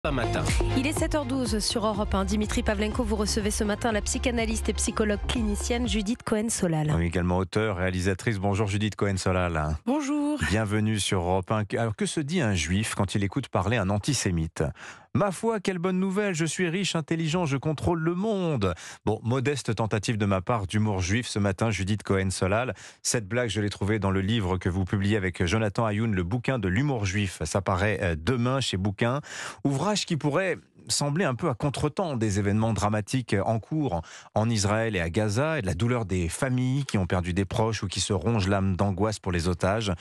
Matin. Il est 7h12 sur Europe 1. Dimitri Pavlenko, vous recevez ce matin la psychanalyste et psychologue clinicienne Judith Cohen-Solal. Oui, également auteure, réalisatrice. Bonjour Judith Cohen-Solal. Bonjour. Bienvenue sur Europe 1. Alors que se dit un juif quand il écoute parler un antisémite ? Ma foi, quelle bonne nouvelle, je suis riche, intelligent, je contrôle le monde. Bon, modeste tentative de ma part d'humour juif ce matin, Judith Cohen-Solal. Cette blague, je l'ai trouvée dans le livre que vous publiez avec Jonathan Ayoun, le bouquin de l'humour juif. Ça paraît demain chez Bouquin. Ouvrage qui pourrait sembler un peu à contretemps des événements dramatiques en cours en Israël et à Gaza, et de la douleur des familles qui ont perdu des proches ou qui se rongent l'âme d'angoisse pour les otages.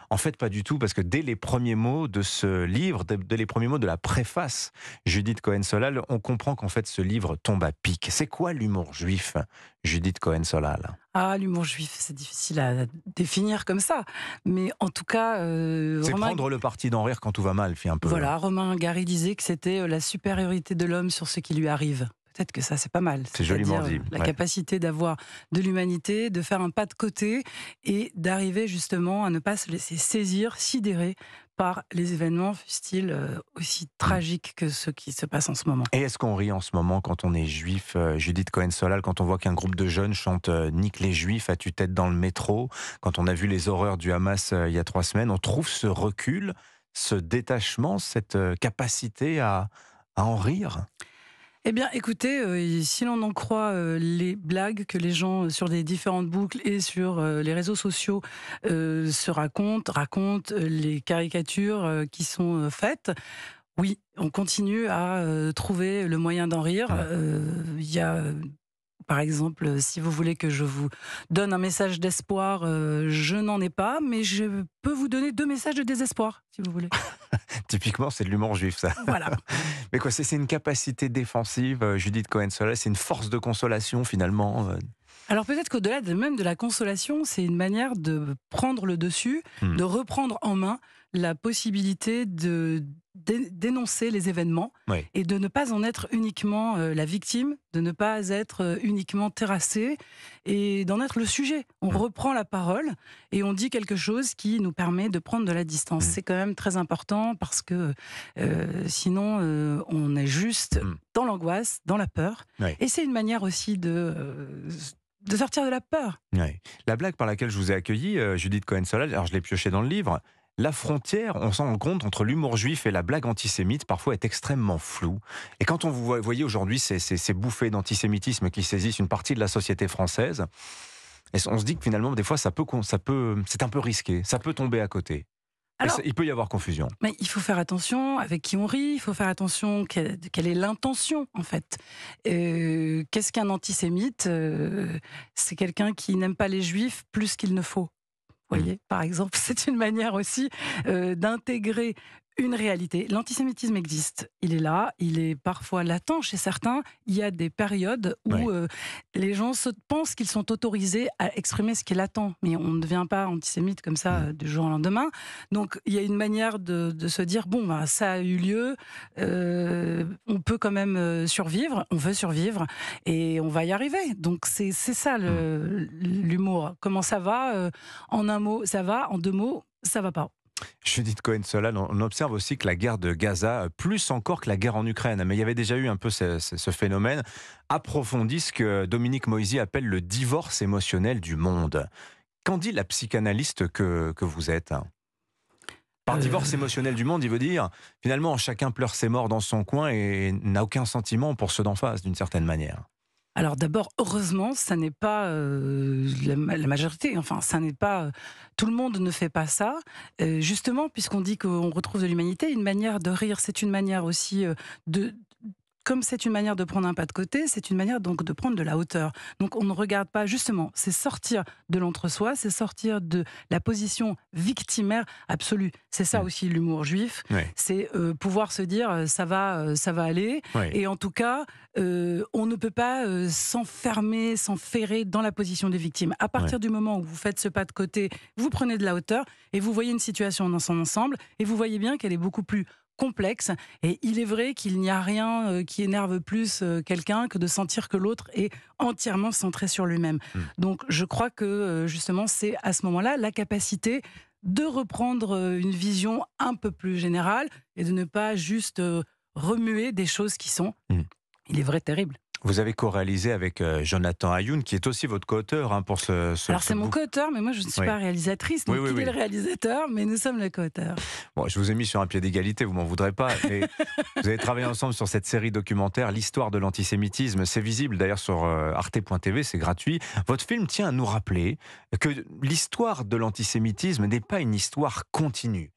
En fait, pas du tout, parce que dès les premiers mots de ce livre, dès les premiers mots de la préface, Judith Cohen-Solal, on comprend qu'en fait ce livre tombe à pic. C'est quoi l'humour juif, Judith Cohen-Solal ? Ah, l'humour juif, c'est difficile à définir comme ça. Mais en tout cas... c'est prendre le parti d'en rire quand tout va mal, fait un peu. Voilà, Romain Gary disait que c'était la supériorité de l'homme sur ce qui lui arrive. Peut-être que ça, c'est pas mal. C'est joliment dit. La capacité d'avoir de l'humanité, de faire un pas de côté et d'arriver justement à ne pas se laisser saisir, sidérer par les événements, fussent-ils aussi tragiques que ceux qui se passent en ce moment. Et est-ce qu'on rit en ce moment quand on est juif, Judith Cohen-Solal, quand on voit qu'un groupe de jeunes chante « Nique les juifs à tue-tête dans le métro », quand on a vu les horreurs du Hamas il y a 3 semaines, on trouve ce recul, ce détachement, cette capacité à en rire ? Eh bien, écoutez, si l'on en croit les blagues que les gens sur des différentes boucles et sur les réseaux sociaux se racontent les caricatures qui sont faites, oui, on continue à trouver le moyen d'en rire. Il y a... Par exemple, si vous voulez que je vous donne un message d'espoir, je n'en ai pas, mais je peux vous donner 2 messages de désespoir, si vous voulez. Typiquement, c'est de l'humour juif, ça. Voilà. Mais quoi, c'est une capacité défensive, Judith Cohen-Solal, c'est une force de consolation, finalement. Alors peut-être qu'au-delà même de la consolation, c'est une manière de prendre le dessus, de reprendre en main la possibilité de dénoncer les événements et de ne pas en être uniquement la victime, de ne pas être uniquement terrassé et d'en être le sujet. On reprend la parole et on dit quelque chose qui nous permet de prendre de la distance. C'est quand même très important parce que sinon on est juste dans l'angoisse, dans la peur. Et c'est une manière aussi de sortir de la peur. La blague par laquelle je vous ai accueilli, Judith Cohen-Solal, alors je l'ai pioché dans le livre, la frontière, on s'en rend compte, entre l'humour juif et la blague antisémite, parfois est extrêmement floue. Et quand on vous voyez aujourd'hui ces bouffées d'antisémitisme qui saisissent une partie de la société française, on se dit que finalement, des fois, c'est un peu risqué, ça peut tomber à côté. Alors, il peut y avoir confusion. Mais il faut faire attention avec qui on rit, il faut faire attention quelle est l'intention, en fait. Qu'est-ce qu'un antisémite ? C'est quelqu'un qui n'aime pas les juifs plus qu'il ne faut. Vous voyez, par exemple, c'est une manière aussi d'intégrer une réalité. L'antisémitisme existe, il est là, il est parfois latent chez certains. Il y a des périodes où les gens pensent qu'ils sont autorisés à exprimer ce qui est latent, mais on ne devient pas antisémite comme ça du jour au lendemain. Donc il y a une manière de se dire, bon, ben, ça a eu lieu, on peut quand même survivre, on veut survivre, et on va y arriver. Donc c'est ça l'humour. Comment ça va en un mot, ça va, en 2 mots, ça va pas. Judith Cohen-Solal, on observe aussi que la guerre de Gaza, plus encore que la guerre en Ukraine, mais il y avait déjà eu un peu ce phénomène, approfondit ce que Dominique Moïsi appelle le divorce émotionnel du monde. Qu'en dit la psychanalyste que vous êtes ? Par divorce émotionnel du monde, il veut dire, finalement, chacun pleure ses morts dans son coin et n'a aucun sentiment pour ceux d'en face, d'une certaine manière. Alors d'abord, heureusement, ça n'est pas la majorité, enfin, ça n'est pas... tout le monde ne fait pas ça. Justement, puisqu'on dit qu'on retrouve de l'humanité, une manière de rire, c'est une manière aussi comme c'est une manière de prendre un pas de côté, c'est une manière donc de prendre de la hauteur. Donc on ne regarde pas, justement, c'est sortir de l'entre-soi, c'est sortir de la position victimaire absolue. C'est ça aussi l'humour juif, c'est pouvoir se dire ça va aller, et en tout cas, on ne peut pas s'enfermer, s'enferrer dans la position des victimes. À partir du moment où vous faites ce pas de côté, vous prenez de la hauteur, et vous voyez une situation dans son ensemble, et vous voyez bien qu'elle est beaucoup plus complexe, et il est vrai qu'il n'y a rien qui énerve plus quelqu'un que de sentir que l'autre est entièrement centré sur lui-même. Donc je crois que justement c'est à ce moment-là la capacité de reprendre une vision un peu plus générale et de ne pas juste remuer des choses qui sont, il est vrai, terribles. Vous avez co-réalisé avec Jonathan Ayoun, qui est aussi votre co-auteur pour ce Alors c'est mon co-auteur, mais moi je ne suis pas réalisatrice, donc il est le réalisateur, mais nous sommes les co-auteurs. Bon, je vous ai mis sur un pied d'égalité, vous m'en voudrez pas, mais vous avez travaillé ensemble sur cette série documentaire, l'histoire de l'antisémitisme. C'est visible d'ailleurs sur arte.tv, c'est gratuit. Votre film tient à nous rappeler que l'histoire de l'antisémitisme n'est pas une histoire continue.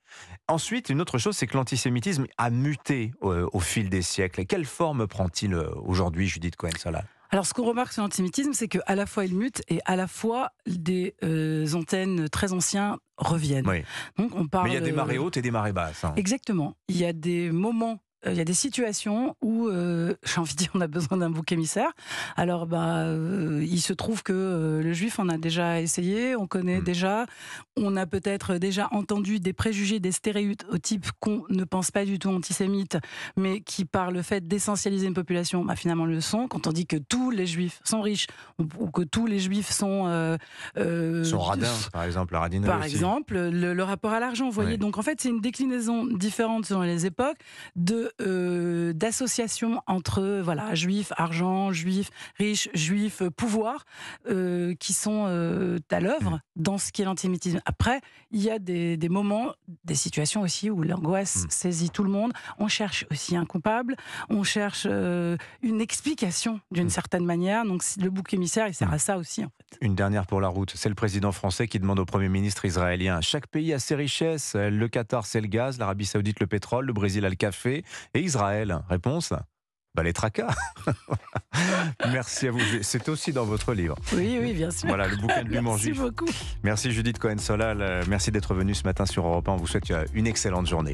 Ensuite, une autre chose, c'est que l'antisémitisme a muté au fil des siècles. Et quelle forme prend-il aujourd'hui, Judith Cohen-Solal ? Alors, ce qu'on remarque sur l'antisémitisme, c'est qu'à la fois il mute et à la fois des antennes très anciens reviennent. Oui. Donc, on parle. Mais il y a des marées hautes et des marées basses. Hein. Exactement. Il y a des moments. Il y a des situations où, j'ai envie de dire, on a besoin d'un bouc émissaire. Alors, il se trouve que le juif en a déjà essayé, on connaît déjà, on a peut-être déjà entendu des préjugés, des stéréotypes qu'on ne pense pas du tout antisémites, mais qui, par le fait d'essentialiser une population, finalement le sont. Quand on dit que tous les juifs sont riches, ou que tous les juifs sont... sont radins, par exemple, la radinerie Par aussi. exemple, le rapport à l'argent, vous voyez. Donc, en fait, c'est une déclinaison différente selon les époques d'associations entre juifs, argent, juifs, riches, juifs, pouvoir, qui sont à l'œuvre dans ce qu'est l'antisémitisme. Après, il y a des moments, des situations aussi où l'angoisse saisit tout le monde. On cherche aussi un coupable, on cherche une explication d'une certaine manière. Donc le bouc émissaire, il sert à ça aussi, en fait. Une dernière pour la route. C'est le président français qui demande au Premier ministre israélien: chaque pays a ses richesses. Le Qatar, c'est le gaz. L'Arabie Saoudite, le pétrole. Le Brésil a le café. Et Israël, réponse, les tracas. Merci à vous. C'est aussi dans votre livre. Oui, bien sûr. Voilà, le bouquin de l'humour juif. Merci beaucoup. Merci Judith Cohen-Solal. Merci d'être venue ce matin sur Europe 1. On vous souhaite une excellente journée.